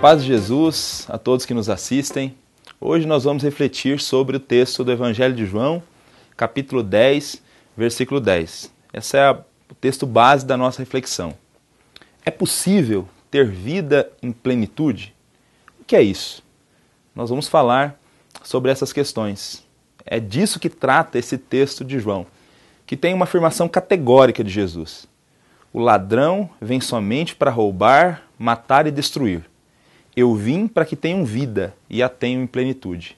paz de Jesus a todos que nos assistem. Hoje nós vamos refletir sobre o texto do Evangelho de João, capítulo 10, versículo 10. Esse é o texto base da nossa reflexão. É possível ter vida em plenitude? O que é isso? Nós vamos falar sobre essas questões. É disso que trata esse texto de João, que tem uma afirmação categórica de Jesus. O ladrão vem somente para roubar, matar e destruir. Eu vim para que tenham vida e a tenham em plenitude.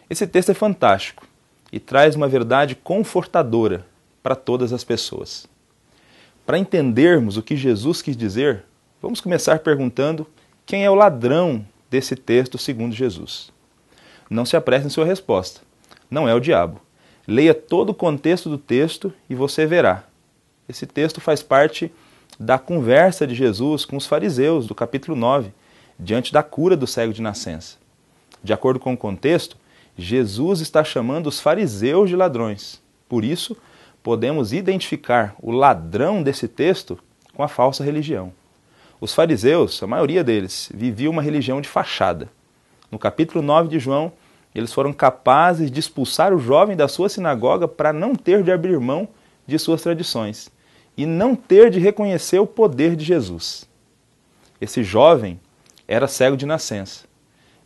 Esse texto é fantástico e traz uma verdade confortadora para todas as pessoas. Para entendermos o que Jesus quis dizer, vamos começar perguntando quem é o ladrão desse texto segundo Jesus. Não se apresse em sua resposta. Não é o diabo. Leia todo o contexto do texto e você verá. Esse texto faz parte da conversa de Jesus com os fariseus do capítulo 9, diante da cura do cego de nascença. De acordo com o contexto, Jesus está chamando os fariseus de ladrões. Por isso, podemos identificar o ladrão desse texto com a falsa religião. Os fariseus, a maioria deles, viviam uma religião de fachada. No capítulo 9 de João, eles foram capazes de expulsar o jovem da sua sinagoga para não ter de abrir mão de suas tradições e não ter de reconhecer o poder de Jesus. Esse jovem era cego de nascença.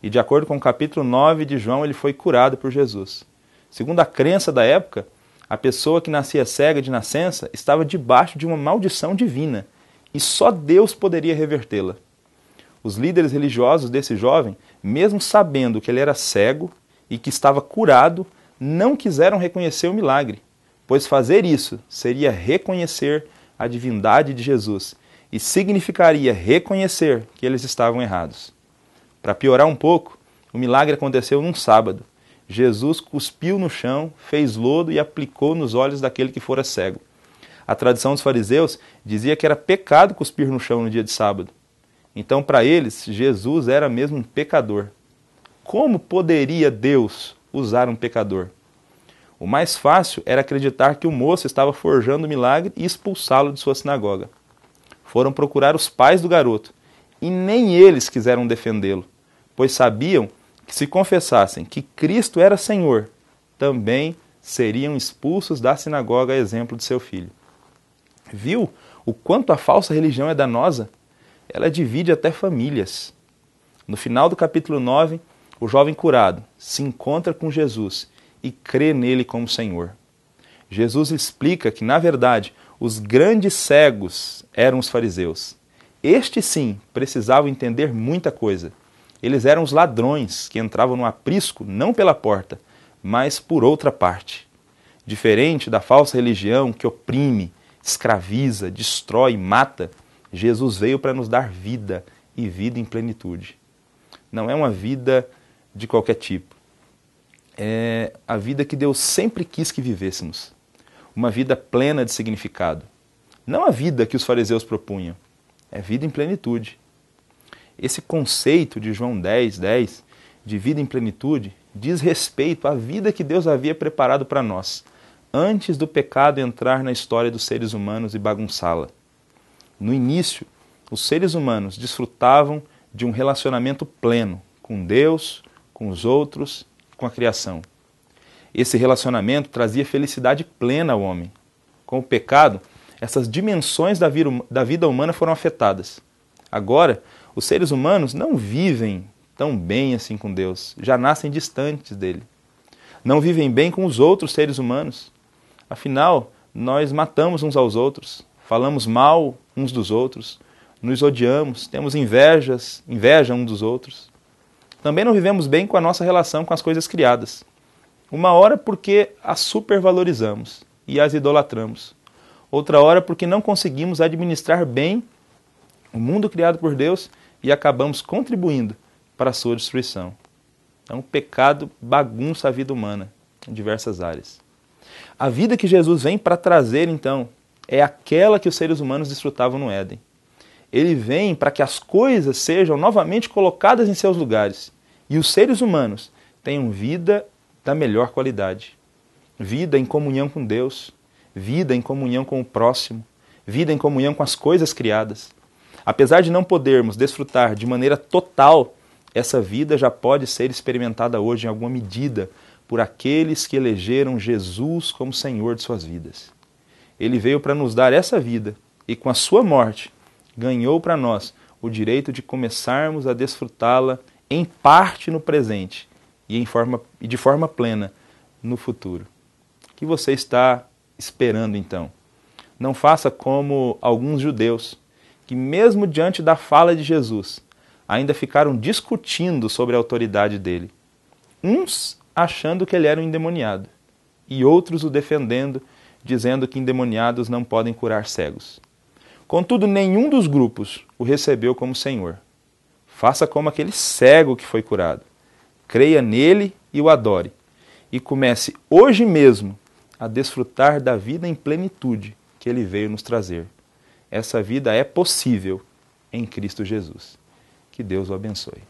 E de acordo com o capítulo 9 de João, ele foi curado por Jesus. Segundo a crença da época, a pessoa que nascia cega de nascença estava debaixo de uma maldição divina e só Deus poderia revertê-la. Os líderes religiosos desse jovem, mesmo sabendo que ele era cego e que estava curado, não quiseram reconhecer o milagre, pois fazer isso seria reconhecer a divindade de Jesus e significaria reconhecer que eles estavam errados. Para piorar um pouco, o milagre aconteceu num sábado. Jesus cuspiu no chão, fez lodo e aplicou nos olhos daquele que fora cego. A tradição dos fariseus dizia que era pecado cuspir no chão no dia de sábado. Então, para eles, Jesus era mesmo um pecador. Como poderia Deus usar um pecador? O mais fácil era acreditar que o moço estava forjando o milagre e expulsá-lo de sua sinagoga. Foram procurar os pais do garoto, e nem eles quiseram defendê-lo, pois sabiam que se confessassem que Cristo era Senhor, também seriam expulsos da sinagoga a exemplo de seu filho. Viu o quanto a falsa religião é danosa? Ela divide até famílias. No final do capítulo 9, o jovem curado se encontra com Jesus e crê nele como Senhor. Jesus explica que, na verdade, os grandes cegos eram os fariseus. Estes sim precisavam entender muita coisa. Eles eram os ladrões que entravam no aprisco não pela porta, mas por outra parte. Diferente da falsa religião que oprime, escraviza, destrói, mata, Jesus veio para nos dar vida e vida em plenitude. Não é uma vida de qualquer tipo. É a vida que Deus sempre quis que vivêssemos. Uma vida plena de significado. Não a vida que os fariseus propunham, é vida em plenitude. Esse conceito de João 10, de vida em plenitude, diz respeito à vida que Deus havia preparado para nós, antes do pecado entrar na história dos seres humanos e bagunçá-la. No início, os seres humanos desfrutavam de um relacionamento pleno com Deus, com os outros, com a criação. Esse relacionamento trazia felicidade plena ao homem. Com o pecado, essas dimensões da vida humana foram afetadas. Agora, os seres humanos não vivem tão bem assim com Deus, já nascem distantes dele. Não vivem bem com os outros seres humanos. Afinal, nós matamos uns aos outros, falamos mal uns dos outros, nos odiamos, temos inveja uns dos outros. Também não vivemos bem com a nossa relação com as coisas criadas. Uma hora porque as supervalorizamos e as idolatramos. Outra hora porque não conseguimos administrar bem o mundo criado por Deus e acabamos contribuindo para a sua destruição. Então, o pecado bagunça a vida humana em diversas áreas. A vida que Jesus vem para trazer, então, é aquela que os seres humanos desfrutavam no Éden. Ele vem para que as coisas sejam novamente colocadas em seus lugares e os seres humanos tenham vida da melhor qualidade. Vida em comunhão com Deus, vida em comunhão com o próximo, vida em comunhão com as coisas criadas. Apesar de não podermos desfrutar de maneira total, essa vida já pode ser experimentada hoje em alguma medida por aqueles que elegeram Jesus como Senhor de suas vidas. Ele veio para nos dar essa vida e com a sua morte ganhou para nós o direito de começarmos a desfrutá-la em parte no presente e de forma plena no futuro. O que você está esperando então? Não faça como alguns judeus, que mesmo diante da fala de Jesus, ainda ficaram discutindo sobre a autoridade dele. Uns achando que ele era um endemoniado, e outros o defendendo, dizendo que endemoniados não podem curar cegos. Contudo, nenhum dos grupos o recebeu como Senhor. Faça como aquele cego que foi curado. Creia nele e o adore. E comece hoje mesmo a desfrutar da vida em plenitude que ele veio nos trazer. Essa vida é possível em Cristo Jesus. Que Deus o abençoe.